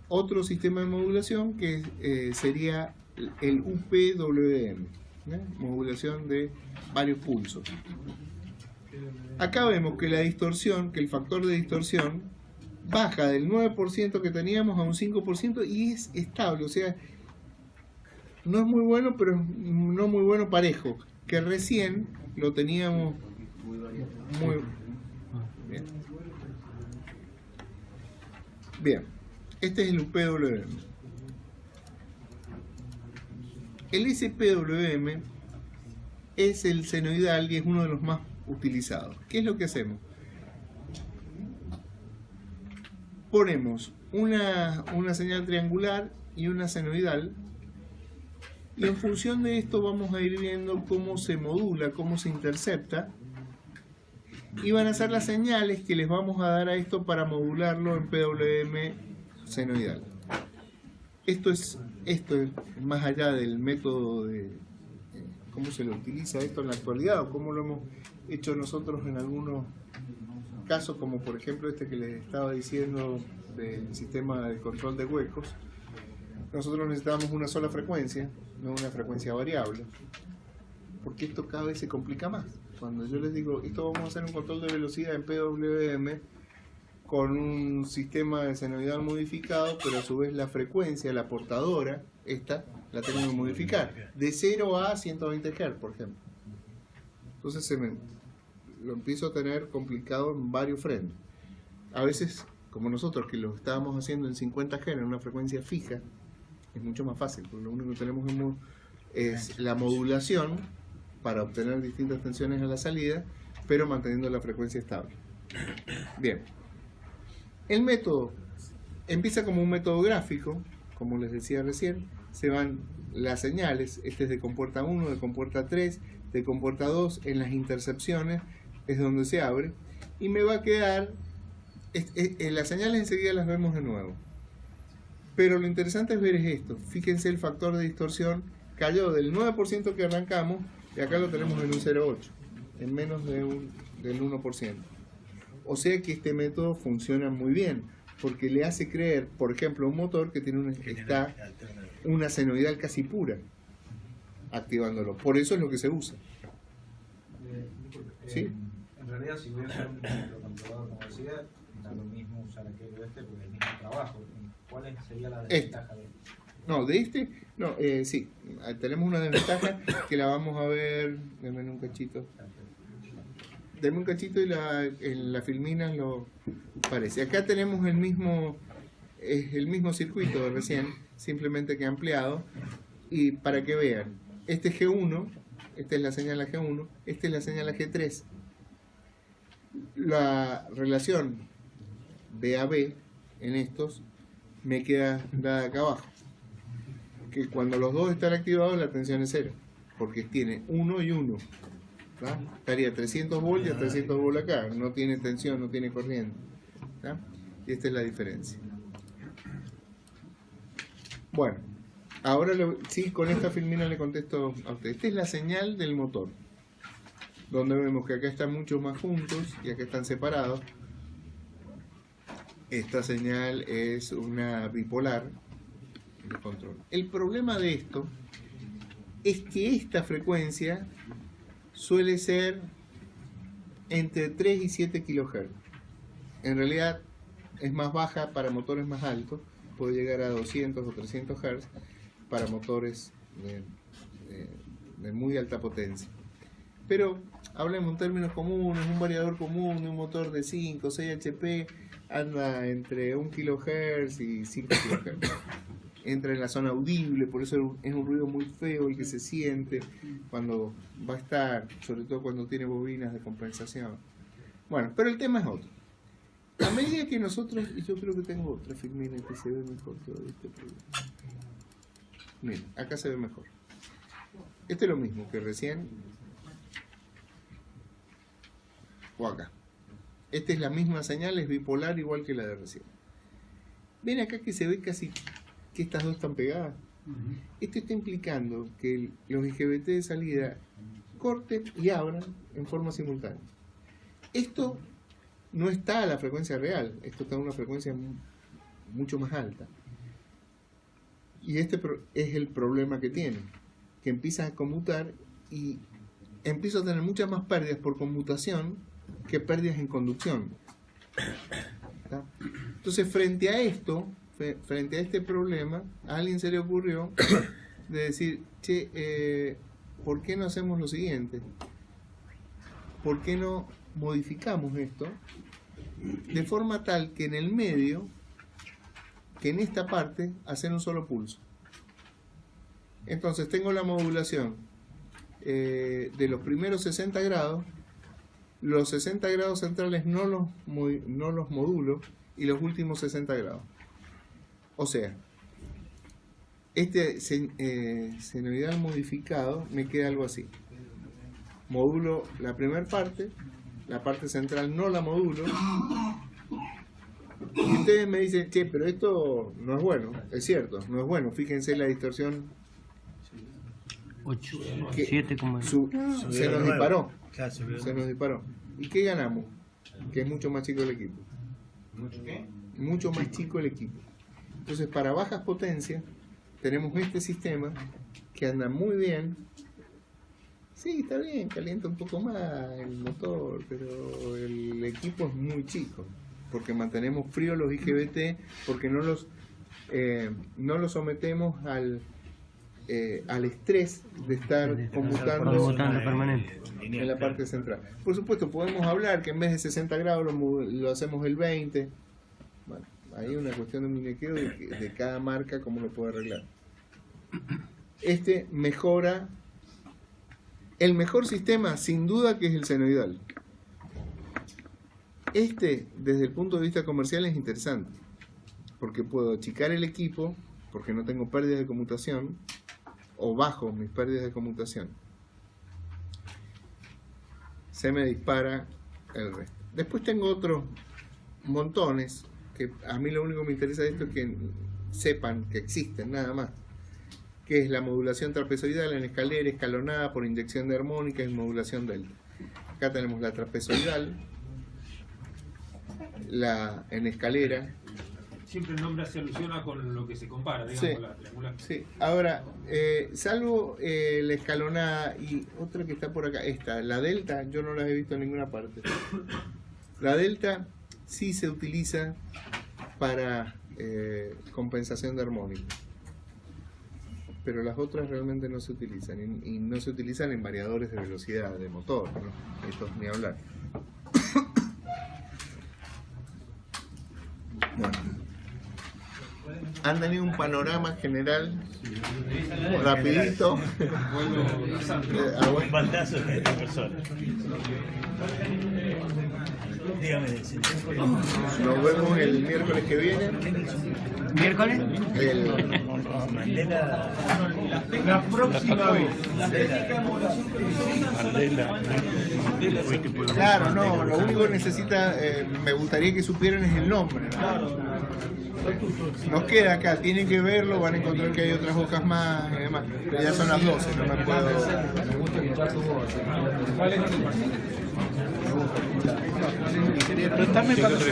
otro sistema de modulación que sería el UPWM, modulación de varios pulsos. Acá vemos que la distorsión, que el factor de distorsión baja del 9% que teníamos a un 5% y es estable, o sea, no es muy bueno, pero no muy bueno parejo, que recién lo teníamos muy bien. Bien, este es el UPWM. El SPWM es el senoidal y es uno de los más utilizados. ¿Qué es lo que hacemos? Ponemos una señal triangular y una senoidal, y en función de esto vamos a ir viendo cómo se modula, cómo se intercepta, y van a ser las señales que les vamos a dar a esto para modularlo en PWM senoidal. Esto es más allá del método cómo se lo utiliza esto en la actualidad o cómo lo hemos hecho nosotros en algunos casos, como por ejemplo este que les estaba diciendo del sistema de control de huecos. Nosotros necesitamos una sola frecuencia, no una frecuencia variable, porque esto cada vez se complica más. Cuando yo les digo, esto vamos a hacer un control de velocidad en PWM con un sistema de senoidal modificado, pero a su vez la frecuencia, la portadora, esta la tengo que modificar, de 0 a 120 Hz, por ejemplo. Entonces lo empiezo a tener complicado en varios frentes. A veces, como nosotros, que lo estábamos haciendo en 50 Hz, en una frecuencia fija, es mucho más fácil, porque lo único que tenemos es la modulación para obtener distintas tensiones a la salida, pero manteniendo la frecuencia estable. Bien. El método empieza como un método gráfico, como les decía recién, se van las señales, este es de compuerta 1, de compuerta 3, de compuerta 2, en las intercepciones es donde se abre, y me va a quedar, en las señales enseguida las vemos de nuevo. Pero lo interesante es ver esto, fíjense el factor de distorsión cayó del 9% que arrancamos, y acá lo tenemos en un 0,8, en menos del 1%. O sea que este método funciona muy bien, porque le hace creer, por ejemplo, a un motor que tiene una senoidal casi pura, activándolo. Por eso es lo que se usa. ¿Sí? En realidad, si voy a hacer un microcontrolador, como decía, da lo mismo usar aquel o este porque es el mismo trabajo. ¿Cuál sería la desventaja de este? No, de este, no, sí, tenemos una desventaja que la vamos a ver, denme un cachito. Deme un cachito y en la filmina lo parece. Acá tenemos el mismo circuito de recién, simplemente que ampliado. Y para que vean, este es G1, esta es la señal a G1, esta es la señal a G3. La relación B a B en estos me queda dada acá abajo. Que cuando los dos están activados la tensión es 0, porque tiene 1 y 1. ¿tá? Estaría 300 volts y a 300 volts acá, no tiene tensión, no tiene corriente. ¿tá? Y esta es la diferencia. Bueno, ahora sí, con esta filmina le contesto a usted. Esta es la señal del motor, donde vemos que acá están mucho más juntos y acá están separados. Esta señal es una bipolar de control. El problema de esto es que esta frecuencia suele ser entre 3 y 7 kHz. En realidad es más baja para motores más altos, puede llegar a 200 o 300 Hz para motores de muy alta potencia. Pero hablemos en términos comunes, un variador común de un motor de 5 o 6 HP anda entre 1 kHz y 5 kHz. Entra en la zona audible, por eso es un ruido muy feo el que se siente cuando va a estar, sobre todo cuando tiene bobinas de compensación. Bueno, pero el tema es otro. A medida que nosotros, y yo creo que tengo otra filmina que se ve mejor todo este problema. Miren, acá se ve mejor. Este es lo mismo que recién, o acá. Esta es la misma señal, es bipolar igual que la de recién. Ven acá que se ve casi que estas dos están pegadas. Esto está implicando que los IGBT de salida corten y abran en forma simultánea. Esto no está a la frecuencia real, esto está a una frecuencia mucho más alta. Y este es el problema que tiene, que empieza a conmutar y empieza a tener muchas más pérdidas por conmutación que pérdidas en conducción. ¿Está? Entonces, frente a esto, frente a este problema, a alguien se le ocurrió de decir, che, ¿por qué no hacemos lo siguiente? ¿Por qué no modificamos esto de forma tal que en el medio, que en esta parte, hacer un solo pulso? Entonces tengo la modulación de los primeros 60 grados, los 60 grados centrales no los modulo y los últimos 60 grados. O sea, este senoidal modificado me queda algo así. Modulo la primera parte, la parte central no la modulo. Y ustedes me dicen, che, pero esto no es bueno. Es cierto, no es bueno. Fíjense la distorsión 8, Que 7, se nos disparó. Claro, Se nos disparó. ¿Y qué ganamos? Que es mucho más chico el equipo. ¿Mucho qué? Mucho más chico el equipo. Entonces, para bajas potencias, tenemos este sistema que anda muy bien. Sí, está bien, calienta un poco más el motor, pero el equipo es muy chico, porque mantenemos fríos los IGBT, porque no los sometemos al estrés de estar computando permanente en la parte central. Por supuesto, podemos hablar que en vez de 60 grados lo hacemos el 20. Bueno, hay una cuestión de muñequeo de cada marca, cómo lo puede arreglar. Este mejora. El mejor sistema, sin duda, que es el senoidal. Este, desde el punto de vista comercial, es interesante, porque puedo achicar el equipo, porque no tengo pérdidas de conmutación, o bajo mis pérdidas de conmutación. Se me dispara el resto. Después tengo otros montones, que a mí lo único que me interesa de esto es que sepan que existen, nada más. Que es la modulación trapezoidal en escalera, escalonada por inyección de armónica y modulación delta. Acá tenemos la trapezoidal, la en escalera. Siempre el nombre se alusiona con lo que se compara, digamos, Sí. la triangular. Sí, ahora, salvo la escalonada y otra que está por acá, esta, la delta, yo no las he visto en ninguna parte. La delta sí se utiliza para compensación de armónica, pero las otras realmente no se utilizan, y no se utilizan en variadores de velocidad de motor, ¿no? Esto ni hablar. Bueno, han tenido un panorama general rapidito. Un bandazo de persona. Dígame, señor. Nos vemos el miércoles que viene. ¿Miércoles? La próxima vez. Claro, no, lo único que necesita, me gustaría que supieran es el nombre, ¿no? Nos queda acá, tienen que verlo, van a encontrar que hay otras hojas más y demás. Ya son las 12, no me puedo. Pero también para los